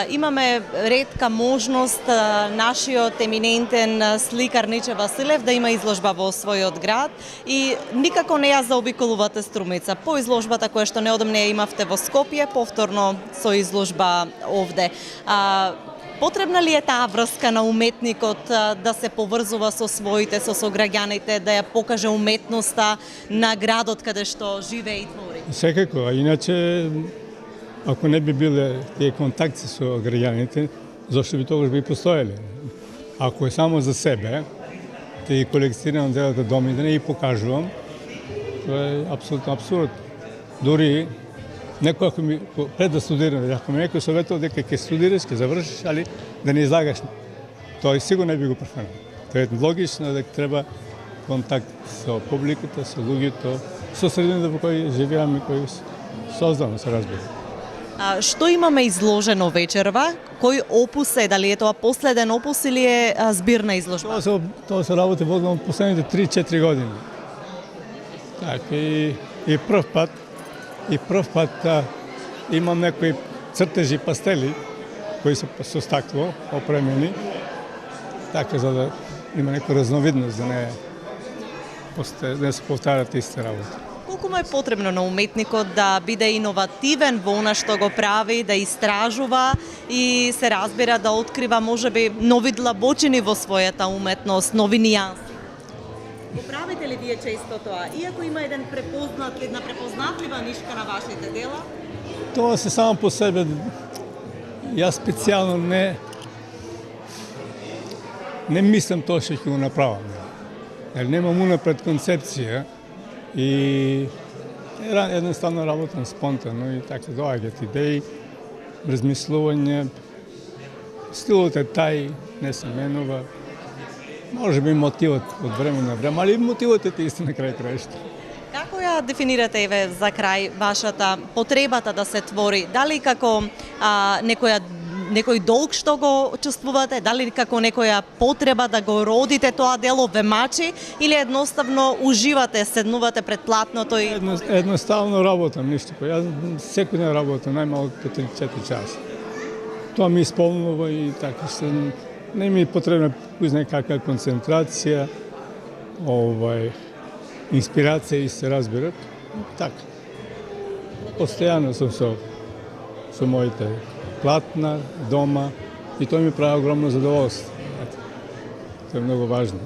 Имаме ретка можност нашиот еминентен сликар Ниче Василев да има изложба во својот град и никако не ја заобиколувате Струмица. По изложбата која што неодамна ја имавте во Скопје, повторно со изложба овде. Потребна ли е таа врска на уметникот да се поврзува со своите, со сограѓаните, да ја покаже уметноста на градот каде што живее и твори? Секако, а иначе ако не би биле тие контакти со граѓаните, зошто би тогаш би постоеле? Ако е само за себе, да ги колекцирам делата доми, да не ги покажувам, тоа е апсолутно абсурд. Дори некој ако ми пред да студирам, ако ми некој советува дека ќе студираш, ќе завршиш, али да не излагаш, тој сигурно не би го префанал. Тоа е логично дека треба контакт со публиката, со луѓето, со средината во кој живееме, кој создаваме, се разбира. Што имаме изложено вечерва? Кој опус е? Дали е тоа последен опус или е збирна изложба? Тоа се работи во последните 3-4 години. Така, и прв пат имам некои цртежи пастели кои се со стакло опремени, така за да има некоја разновидност, да не се повтарат исти работи. Колку му е потребно на уметникот да биде иновативен во она што го прави, да истражува и се разбира да открива можеби нови длабочини во својата уметност, нови нијанси? Го правите ли вие често тоа? Иако има една препознатлива нишка на вашите дела? Тоа се само по себе. Јас специјално не мислам тоа што ќе го направам. Немам унапред концепција и едноставно работам спонтано и така доаѓаат идеи, размислување. Стилот е тај, не се менува. Може би мотивот од време на време, али мотивот е исти на крај краишта. Како ја дефинирате еве за крај вашата потребата да се твори? Дали како некој долг што го чувствувате, дали како некоја потреба да го родите тоа дело вемачи или едноставно уживате, седнувате пред платното и едноставно работам, ништо. Јас секој ден работам најмалку по 3-4 часа. Тоа ми исполнува и така се не ми е потребна кој каква концентрација, инспирација и се разбират. Така. Постојано сум со моите платна, дома и тоа ми прави огромно задоволство. Тоа е многу важно.